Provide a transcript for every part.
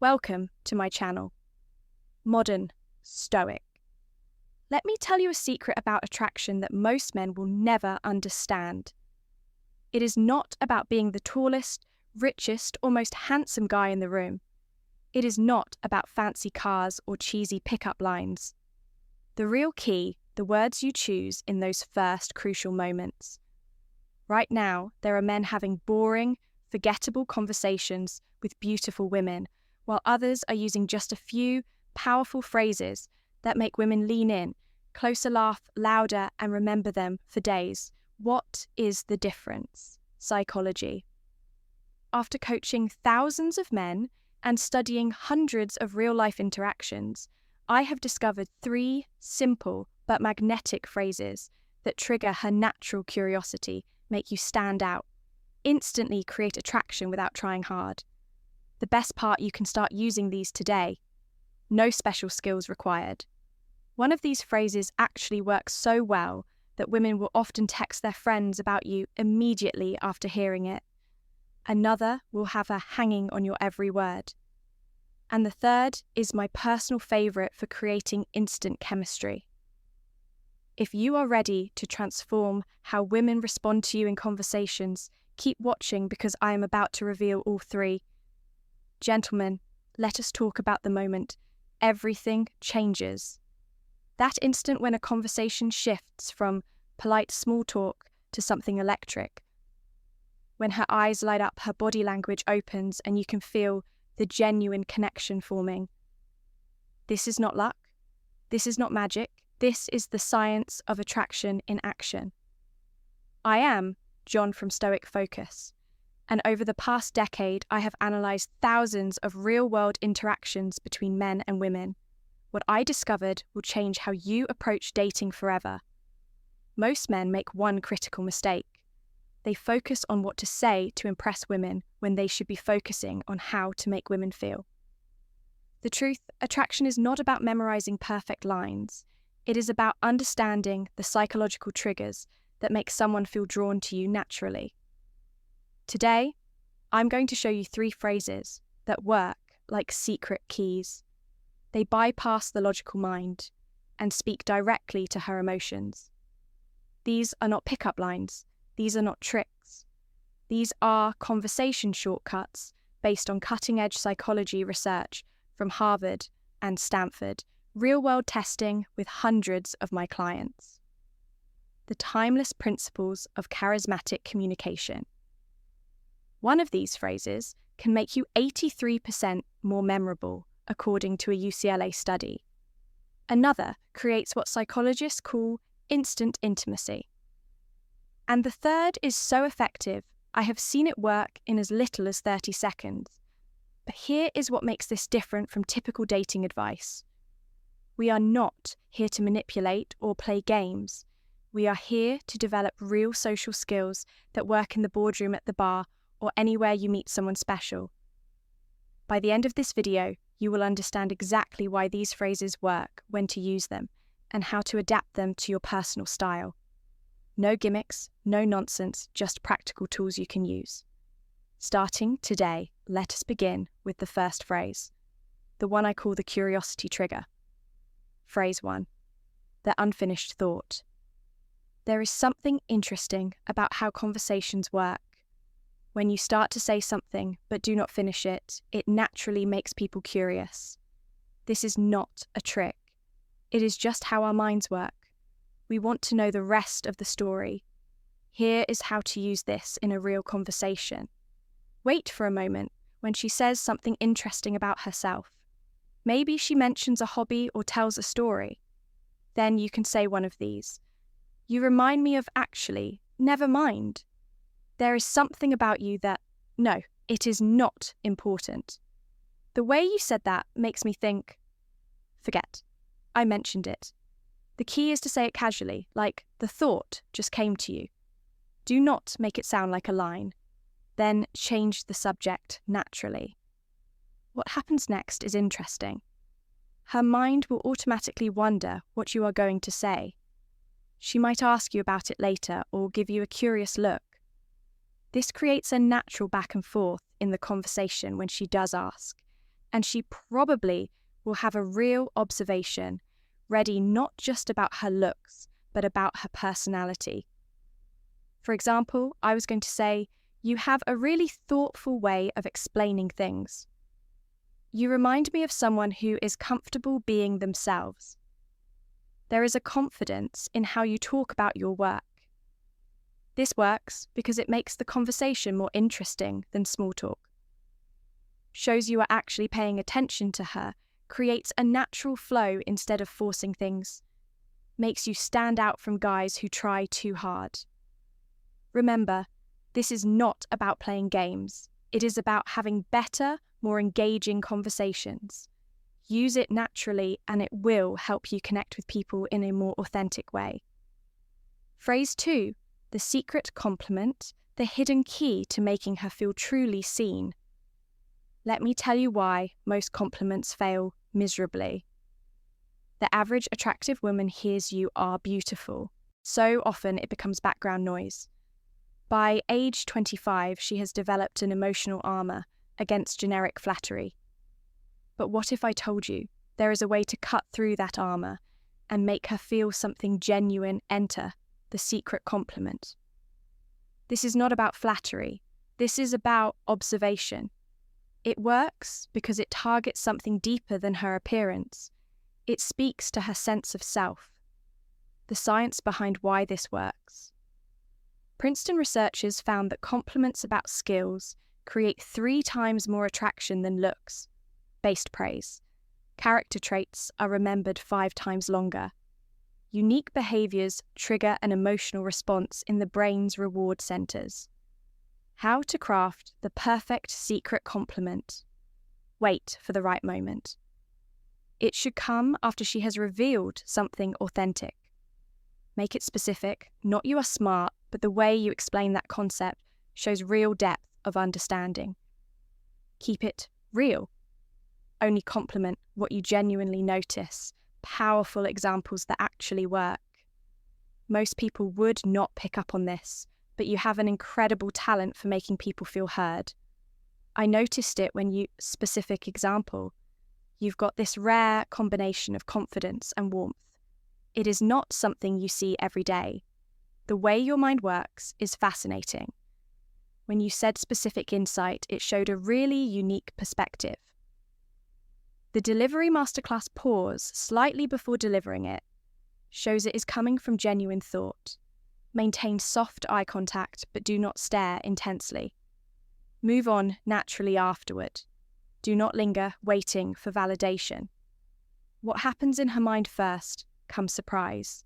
Welcome to my channel, Modern Stoic. Let me tell you a secret about attraction that most men will never understand. It is not about being the tallest, richest, or most handsome guy in the room. It is not about fancy cars or cheesy pickup lines. The real key, the words you choose in those first crucial moments. Right now, there are men having boring, forgettable conversations with beautiful women, while others are using just a few powerful phrases that make women lean in, closer laugh, louder, and remember them for days. What is the difference? Psychology. After coaching thousands of men and studying hundreds of real-life interactions, I have discovered 3 simple but magnetic phrases that trigger her natural curiosity, make you stand out, instantly create attraction without trying hard. The best part, you can start using these today. No special skills required. One of these phrases actually works so well that women will often text their friends about you immediately after hearing it. Another will have her hanging on your every word. And the third is my personal favourite for creating instant chemistry. If you are ready to transform how women respond to you in conversations, keep watching because I am about to reveal all 3. Gentlemen, let us talk about the moment everything changes. That instant when a conversation shifts from polite small talk to something electric. When her eyes light up, her body language opens, and you can feel the genuine connection forming. This is not luck. This is not magic. This is the science of attraction in action. I am John from Stoic Focus, and over the past decade, I have analysed thousands of real-world interactions between men and women. What I discovered will change how you approach dating forever. Most men make one critical mistake. They focus on what to say to impress women when they should be focusing on how to make women feel. The truth, attraction is not about memorising perfect lines. It is about understanding the psychological triggers that make someone feel drawn to you naturally. Today, I'm going to show you 3 phrases that work like secret keys. They bypass the logical mind and speak directly to her emotions. These are not pickup lines. These are not tricks. These are conversation shortcuts based on cutting-edge psychology research from Harvard and Stanford, real-world testing with hundreds of my clients. The timeless principles of charismatic communication. One of these phrases can make you 83% more memorable, according to a UCLA study. Another creates what psychologists call instant intimacy. And the third is so effective, I have seen it work in as little as 30 seconds. But here is what makes this different from typical dating advice. We are not here to manipulate or play games. We are here to develop real social skills that work in the boardroom, at the bar, or anywhere you meet someone special. By the end of this video, you will understand exactly why these phrases work, when to use them, and how to adapt them to your personal style. No gimmicks, no nonsense, just practical tools you can use. Starting today, let us begin with the first phrase, the one I call the curiosity trigger. Phrase 1, the unfinished thought. There is something interesting about how conversations work. When you start to say something but do not finish it, it naturally makes people curious. This is not a trick. It is just how our minds work. We want to know the rest of the story. Here is how to use this in a real conversation. Wait for a moment when she says something interesting about herself. Maybe she mentions a hobby or tells a story. Then you can say one of these. You remind me of actually, never mind. There is something about you that, no, it is not important. The way you said that makes me think, forget, I mentioned it. The key is to say it casually, like the thought just came to you. Do not make it sound like a line. Then change the subject naturally. What happens next is interesting. Her mind will automatically wonder what you are going to say. She might ask you about it later or give you a curious look. This creates a natural back and forth in the conversation when she does ask. And she probably will have a real observation ready not just about her looks, but about her personality. For example, I was going to say, you have a really thoughtful way of explaining things. You remind me of someone who is comfortable being themselves. There is a confidence in how you talk about your work. This works because it makes the conversation more interesting than small talk. Shows you are actually paying attention to her, creates a natural flow instead of forcing things, makes you stand out from guys who try too hard. Remember, this is not about playing games. It is about having better, more engaging conversations. Use it naturally and it will help you connect with people in a more authentic way. Phrase 2, the secret compliment, the hidden key to making her feel truly seen. Let me tell you why most compliments fail miserably. The average attractive woman hears you are beautiful. So often it becomes background noise. By age 25, she has developed an emotional armor against generic flattery. But what if I told you there is a way to cut through that armor and make her feel something genuine enter, the secret compliment? This is not about flattery. This is about observation. It works because it targets something deeper than her appearance. It speaks to her sense of self. The science behind why this works. Princeton researchers found that compliments about skills create 3 times more attraction than looks. Based praise. Character traits are remembered 5 times longer. Unique behaviors trigger an emotional response in the brain's reward centers. How to craft the perfect secret compliment. Wait for the right moment. It should come after she has revealed something authentic. Make it specific, not you are smart, but the way you explain that concept shows real depth of understanding. Keep it real. Only compliment what you genuinely notice, powerful examples that actually work. Most people would not pick up on this, but you have an incredible talent for making people feel heard. I noticed it when you, specific example, you've got this rare combination of confidence and warmth. It is not something you see every day. The way your mind works is fascinating. When you said specific insight, it showed a really unique perspective. The delivery masterclass pause slightly before delivering it shows it is coming from genuine thought. Maintain soft eye contact, but do not stare intensely. Move on naturally afterward. Do not linger waiting for validation. What happens in her mind first comes surprise.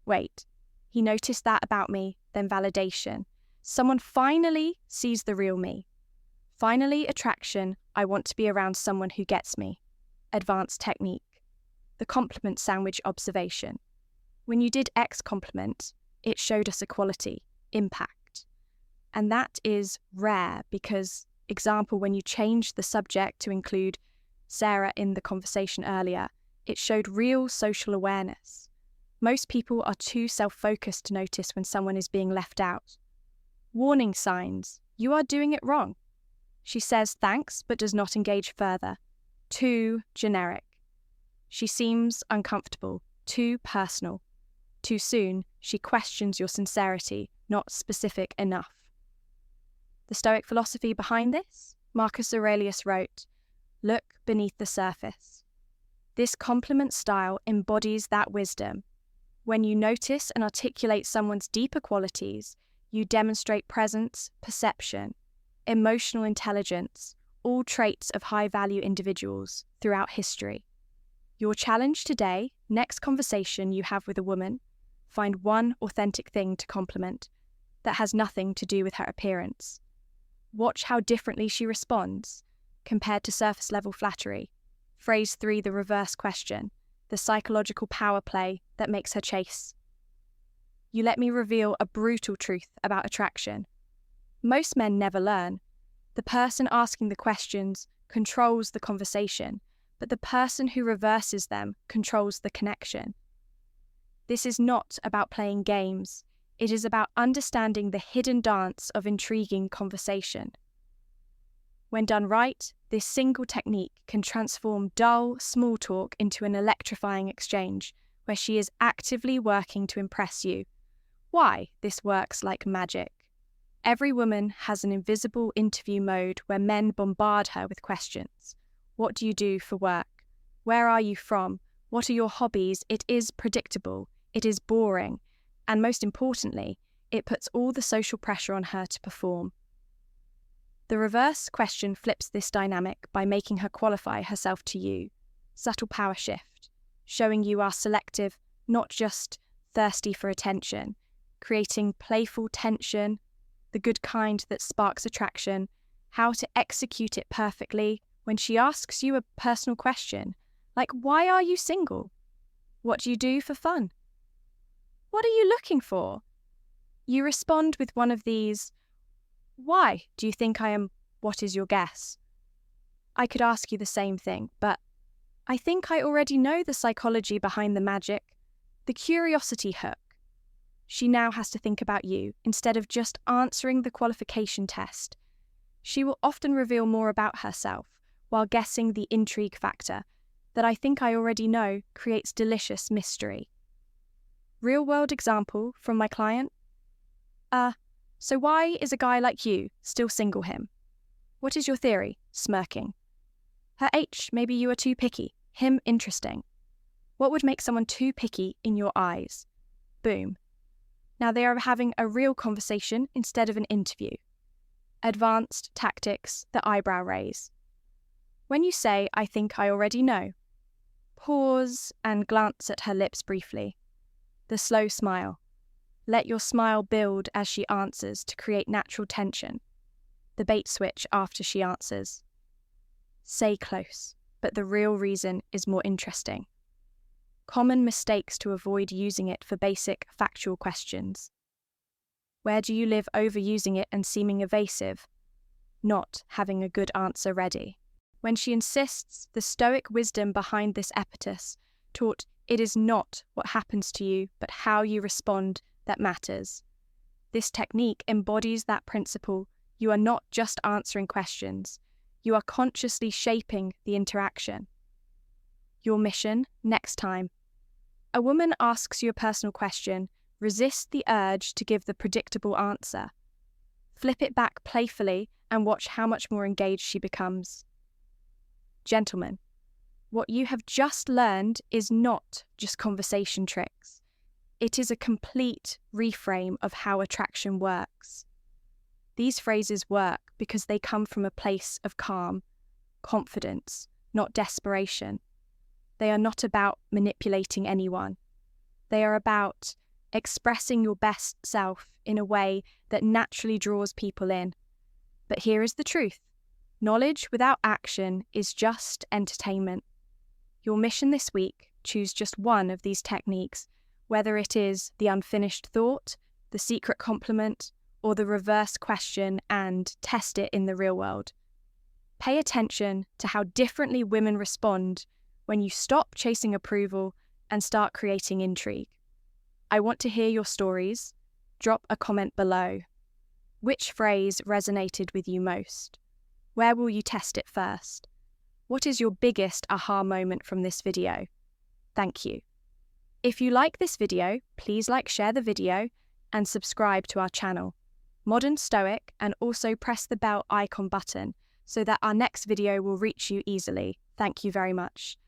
Wait, he noticed that about me, then validation. Someone finally sees the real me. Finally, attraction, I want to be around someone who gets me. Advanced technique. The compliment sandwich observation. When you did X compliment, it showed us equality, impact. And that is rare because, example, when you changed the subject to include Sarah in the conversation earlier, it showed real social awareness. Most people are too self-focused to notice when someone is being left out. Warning signs. You are doing it wrong. She says thanks but does not engage further. Too generic. She seems uncomfortable. Too personal. Too soon, she questions your sincerity, not specific enough. The Stoic philosophy behind this? Marcus Aurelius wrote, "Look beneath the surface." This compliment style embodies that wisdom. When you notice and articulate someone's deeper qualities, you demonstrate presence, perception, emotional intelligence, all traits of high-value individuals throughout history. Your challenge today, next conversation you have with a woman, find one authentic thing to compliment that has nothing to do with her appearance. Watch how differently she responds compared to surface-level flattery. Phrase 3, the reverse question, the psychological power play that makes her chase. You let me reveal a brutal truth about attraction. Most men never learn. The person asking the questions controls the conversation, but the person who reverses them controls the connection. This is not about playing games. It is about understanding the hidden dance of intriguing conversation. When done right, this single technique can transform dull, small talk into an electrifying exchange where she is actively working to impress you. Why this works like magic. Every woman has an invisible interview mode where men bombard her with questions. What do you do for work? Where are you from? What are your hobbies? It is predictable. It is boring. And most importantly, it puts all the social pressure on her to perform. The reverse question flips this dynamic by making her qualify herself to you. Subtle power shift, showing you are selective, not just thirsty for attention, creating playful tension, the good kind that sparks attraction, how to execute it perfectly when she asks you a personal question, like, why are you single? What do you do for fun? What are you looking for? You respond with one of these, why do you think I am? What is your guess? I could ask you the same thing, but I think I already know the psychology behind the magic, the curiosity hook. She now has to think about you instead of just answering the qualification test. She will often reveal more about herself while guessing the intrigue factor that I think I already know creates delicious mystery. Real-world example from my client. So why is a guy like you still single him? What is your theory? Smirking. Her H, maybe you are too picky. Him, interesting. What would make someone too picky in your eyes? Boom. Now they are having a real conversation instead of an interview. Advanced tactics, the eyebrow raise. When you say, I think I already know, pause and glance at her lips briefly. The slow smile. Let your smile build as she answers to create natural tension. The bait switch after she answers. Say close, but the real reason is more interesting. Common mistakes to avoid using it for basic, factual questions. Where do you live overusing it and seeming evasive? Not having a good answer ready. When she insists, the stoic wisdom behind this epitaph taught it is not what happens to you, but how you respond that matters. This technique embodies that principle. You are not just answering questions. You are consciously shaping the interaction. Your mission, next time. A woman asks you a personal question, resist the urge to give the predictable answer. Flip it back playfully and watch how much more engaged she becomes. Gentlemen, what you have just learned is not just conversation tricks. It is a complete reframe of how attraction works. These phrases work because they come from a place of calm, confidence, not desperation. They are not about manipulating anyone. They are about expressing your best self in a way that naturally draws people in. But here is the truth. Knowledge without action is just entertainment. Your mission this week, choose just one of these techniques, whether it is the unfinished thought, the secret compliment, or the reverse question, and test it in the real world. Pay attention to how differently women respond when you stop chasing approval and start creating intrigue. I want to hear your stories. Drop a comment below. Which phrase resonated with you most? Where will you test it first? What is your biggest aha moment from this video? Thank you. If you like this video, please share the video, and subscribe to our channel, Modern Stoic, and also press the bell icon button so that our next video will reach you easily. Thank you very much.